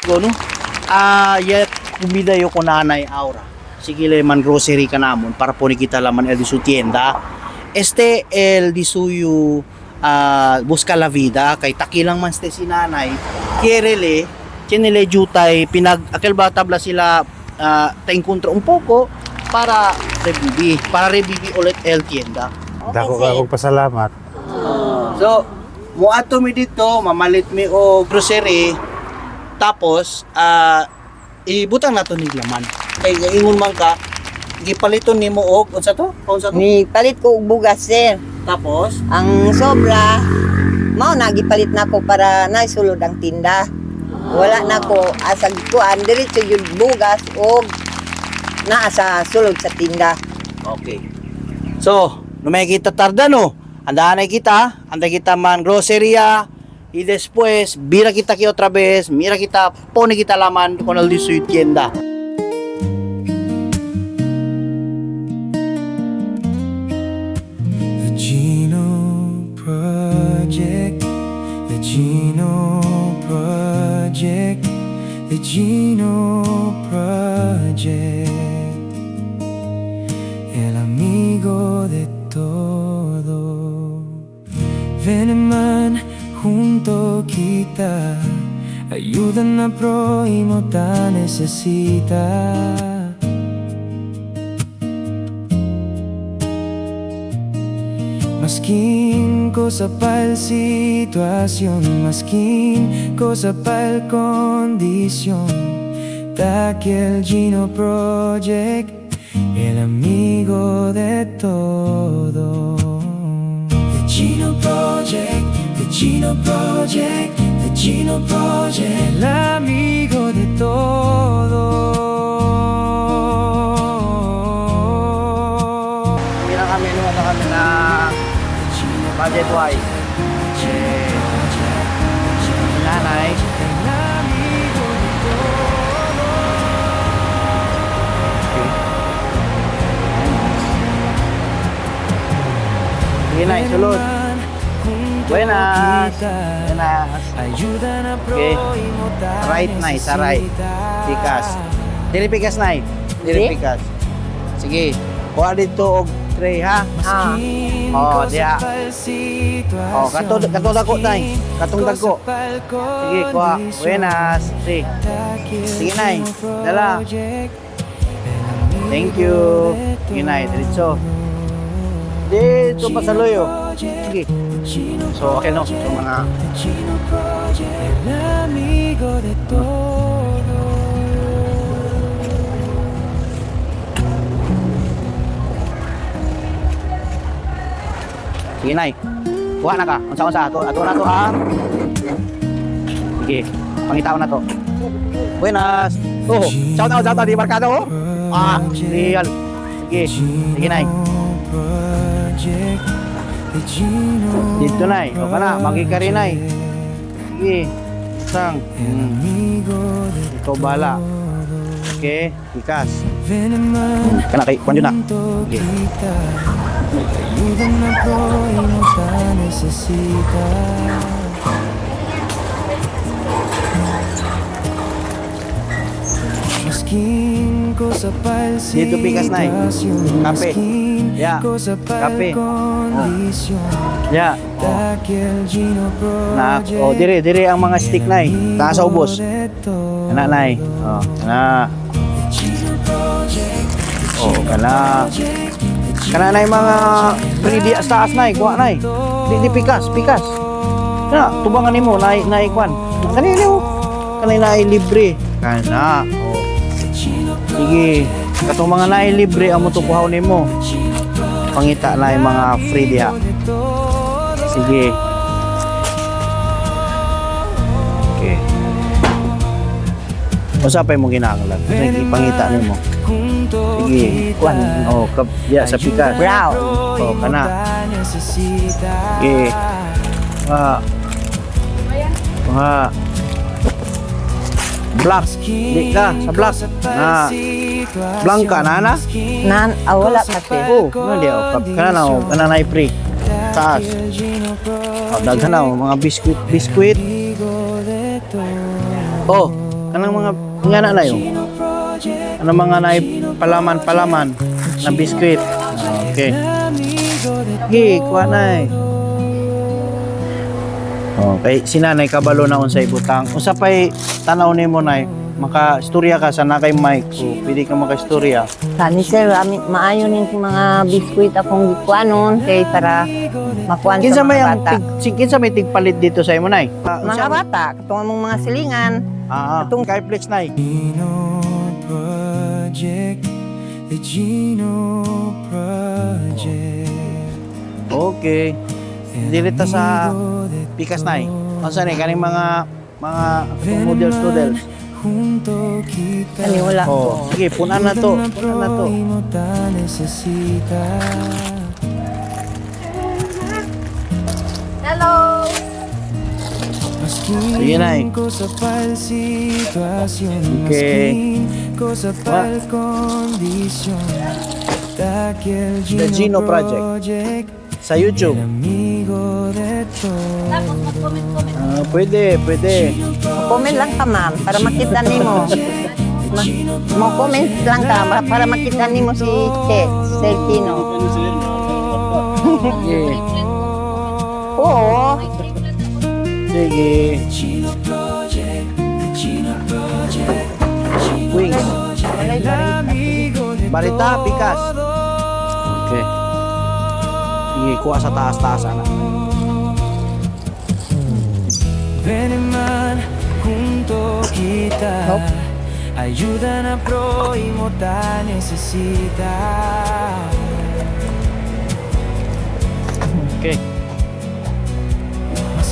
Go no. Yet kumidayo ko nanay Aura. Sige man grocery ka namon para po ni kita laman el di su tienda. El di suyo busca la vida kay takilang man ste si nanay. Kierele, chinele jutay akel ba tabla sila ta encuentro un poco para revivi ulit el tienda. Dako ka akong pasalamat. So, muato mi dito, mamalit mi o grocery. Tapos, ibutang nato ni laman. Kay ingon man ka, gipaliton nimo og unsa to? Ni palit ko og bugas, sir. Tapos, Ang sobra, mao na gipalit nako para naisulod ang tinda. Wala nako asag kuan diretso yung bugas og naa sa sulod sa tinda. okay. So, no may kita tarda no. Andahan kita man grocería y después mira kita aquí otra vez, mira kita pone kita laman con el de su tienda. The Gino Project, the Gino Project, the Gino Project, el amigo de todo. Ven man, junto kita, ayuda na prójimo ta necesita. Maskin cosa pa'l situación, maskin cosa pa'l condición. Ta que el Gino Project, el amigo de todo. The Gino Project, the Gino Project, the Gino Project, el amigo de todo. Kami na budget wise. Nanay. Sige na, sulod. Buenas. Okay. Right na, sa right. Pikas. Dili pikas na. Dili pikas. Sige. Kuha dito og tray ha. Diha. Katong dako na. Katong dako. Sige, kuha. Buenas. Sige na. Dala. Thank you. Sige na, diretso. Dito pasaluyo. Sige. So, okay no? So, mga... Sige, Nay. Kuha na ka. Unsa-unsa. Ato na to, ha? Sige. Pangitaw na to. Buenas. Oh, shout out di Barkada, oh. Real. Sige. Sige, Nay. Dito, Nay. O ka na. Magika rin, Nay. Sige. Sang. Ikaw bala. Okay. Ikas. Kana kay Kwan yun na. Okay. Ayuda na prójimo ta necesita. Maskin cosa pa'l Dito pikas na Kape. Ya. Kape. Ya. Dire ang mga stick na taas sa ubos. Kana na kana. Kana na mga pretty sa taas na kuha na di pikas. Kana tubangan nimo na kwan. Kanino? Kanina ay libre. Kana. Sige. Katong mga naay libre ang mutukuhaw nimo. Pangita na yung mga free diha. Sige. Okay. Usa pa mo ginahanglan. Ipangita nimo. Sige. Kuan. Diya sa pikas. Brown. Kana. Sige. Black. Di ka sa black. Blanca na. Wala kasi. No dia. Kana na free. Taas. Daghan na mga biskuit. Kanang mga nga na yun. Ano mga na palaman na biskwit. Okay. Sige, kuha na eh. Okay, si nanay kabalo na unsay butang. Usa pay tanaw nimo nay, maka-istorya ka sa nakay mic. O, pwede ka maka-istorya. Kani sir, maayo nin mga biskuit akong gikuanon kay para makuan Kinsa sa may mga ang bata. kinsa may tigpalit dito sa imo nay? Mga bata, katong among mga silingan. Atong kay flex nay. Gino Project, the Gino Project. Okay. Direta sa pikas nay. Unsa ni kaning mga noodles. Junto kita. Kani wala Oh, ko. sige, punan na to. Punan na to. Prójimo ta necesita. Hello. Sige, Nay. Maskin ko sa pal sitwasyon, Okay. maskin ko sa pal kondisyon. Dahil The Gino Project. Sa YouTube. amigo de todo. Pwede. Comment lang ka ma'am para makita nimo. Mo comment lang ka para makita nimo si Celtino. Sige. Oo. Sige. Wings. Barita, pikas. Okay. Sige, kuha sa taas-taas na. Ven man, junto kita. Ayuda na prójimo ta necesita. Okay.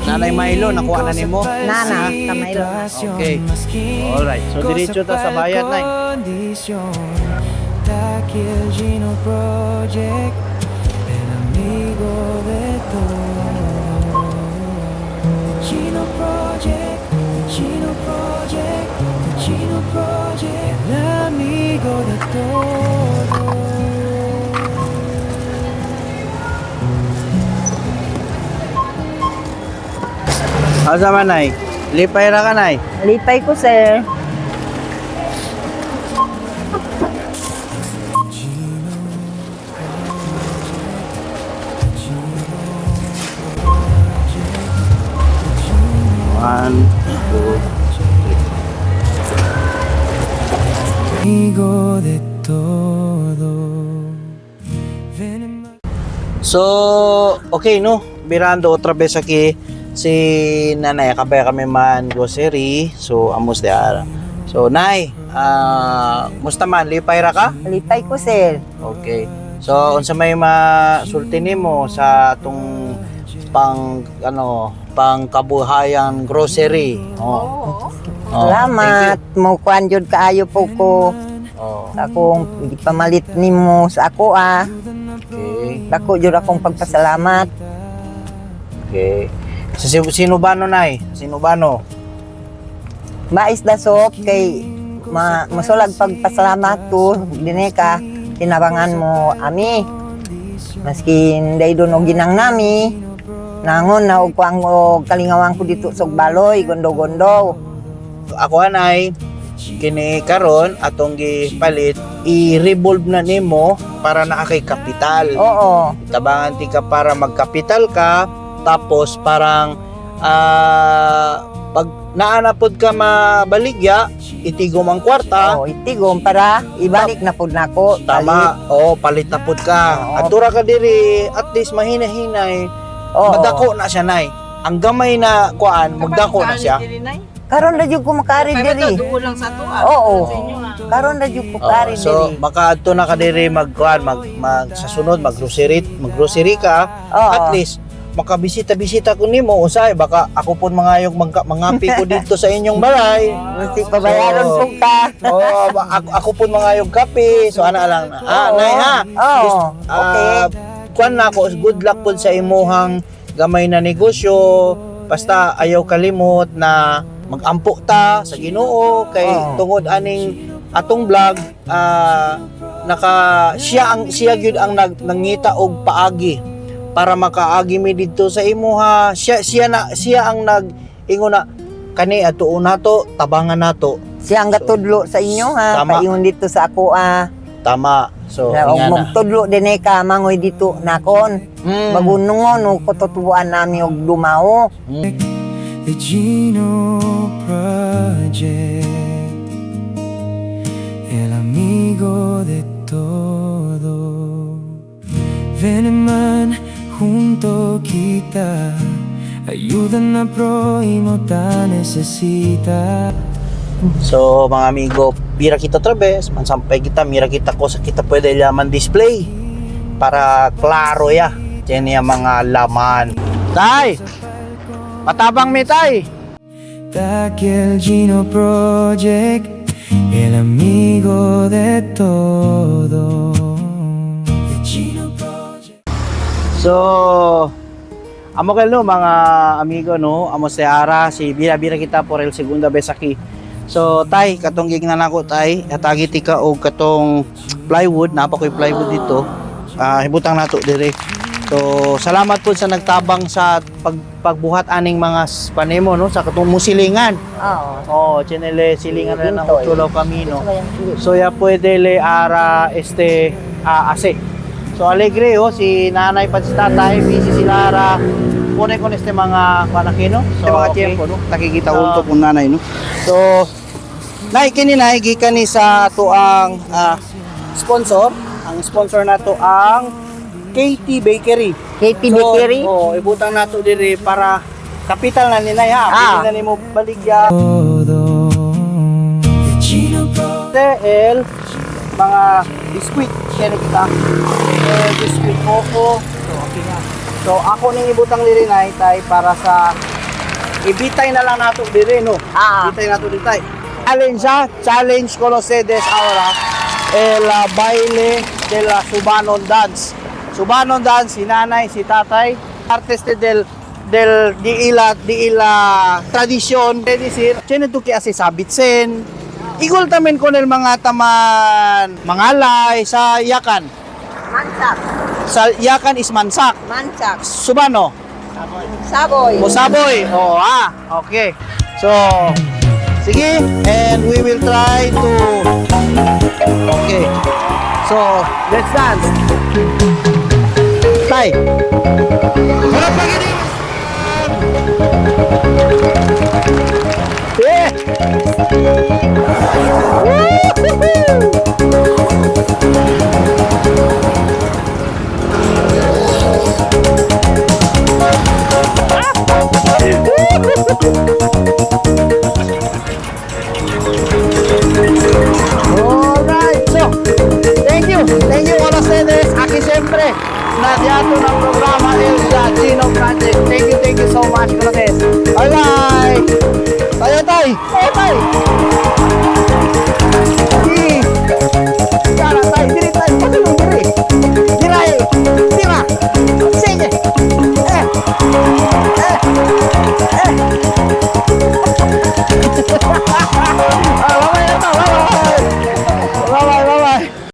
Nanay Milo, nakuha na nimo? Nana, sa Milo. Okay. Alright. So, diretso ta sa bayan, Nay. Dahil Gino Project, el amigo de todo. Gino Project, Gino Project, Gino Project, el amigo de todo. Asa man, Nay? Lipay ra ka, Nay? Lipay ko sir. One, two. Amigo de todo. Ven man. So, okay no. Mirando otra vez aquí si Nanay kabay kami man grocery. So, amos de ara. So, Nay, musta man lipay ra ka? Lipay ko sir. Okay. So, unsa may masulti nimo sa atong pang kabuhayan grocery. Oh. Salamat. Mo kuan jud kaayo po ko Oh, sa akong gipamalit nimo sa ako okay. Dako jud akong pagpasalamat. Okay. So, sino ba no, Nay? Sino ba no? Mais dasop kay masulag pagpasalamat ko dinhi ka tinabangan mo ami. Maski day do no ginang nami. Nangon na og kuang og kalingawang ko dito sa baloy gondo-gondo. Ako anay kini karon atong gipalit i-revolve na nimo para naa kay kapital. Oo. Tabangan ti ka para magkapital ka tapos parang pag naanapod ka mabaligya itigom ang kwarta. Oo, itigom para ibalik na pud nako. Tama. Oo, palit na pud ka. Oo. At tura ka diri at least mahina-hinay. Oo. Madako na siya, Nay. Ang gamay na kuan, magdako na siya. Karon na jud ko makari diri. Oo. Karon na jud ko kari So, diri. makaadto na ka diri magkuan, sa sunod maggrocery ka. Oo. At least makabisita-bisita ko nimo usay baka ako pud mangayog mangapi ko dito sa inyong balay. Musi pabayaron So, po ka. Oh, ako pud mangayog kape. So ana lang. Nay ha. Oo. Okay. Kuan na ako, good luck pud sa imuhang gamay na negosyo. Basta ayaw kalimot na magampo ta sa Ginoo kay Oo. tungod aning atong vlog siya gyud ang nangita og paagi para makaagi mi didto sa imuha. Siya ang nag ingon na kani atuon nato, tabangan nato. Siyang gatudlo sa inyo ha. Tama. Paingon dito sa ako Tama. So, Og ingana. magtudlo din ka mangoy dito nakon. Mm. Magunungon o kututuan nami og dumao. The Gino Project, el amigo de todo. Ven man, junto kita, ayuda na prójimo ta necesita. So, mga amigo, bira kita otra vez, mansampay kita, mira kita cosa kita pwede laman display para klaro ya. Yan yung mga laman. Tay! Matabang mi, tay! El Gino Project, el amigo de todo. The Gino Project. So, amo kayo mga amigo no, amo si Ara, si bira-bira kita por el segunda vez aquí. So, tay, katong gignan ako tay, atagi tika og katong plywood, napakoy plywood dito. Hibutang nato dire. So, salamat po sa nagtabang sa pagbuhat aning mga panemo no sa katong musilingan. Oo. Oh, chinele silingan na ng Ginto, eh. Chulaw Camino. So ya puede le ara ase. So alegre si nanay pa si tatay, busy si Lara. Pune con mga panakino. So mga tiempo no. Nakikita unto kung nanay no. So nay kini nay gikan ni sa tuang sponsor. Ang sponsor nato ang KT Bakery. KT Bakery. Oh, ibutang nato diri para kapital na ni nay ha. Pwede na nimo baligya. Todo. The Gino Project. El mga biskuit kaya kita biskuit coco so ako ning ibutang diri nay tay para sa ibitay na lang nato diri no ibitay nato diri tay challenge Colosedes ahora el baile de la Subanon dance si nanay si tatay artes del di ila tradisyon de decir tiene tu que hace sabitsen igol tamen con el mga taman mangalay sa yakan. Mansak. Sa yakan is mansak. Mansak. Subano. Saboy. Musaboy. Oh, okay. So, sige, and we will try to okay. So, let's dance. Tay. Yeah. Alright, so thank you all ustedes. Aquí siempre nadiato ng programa El Gino Project. Thank you so much for this. Bye bye. Tayo tay.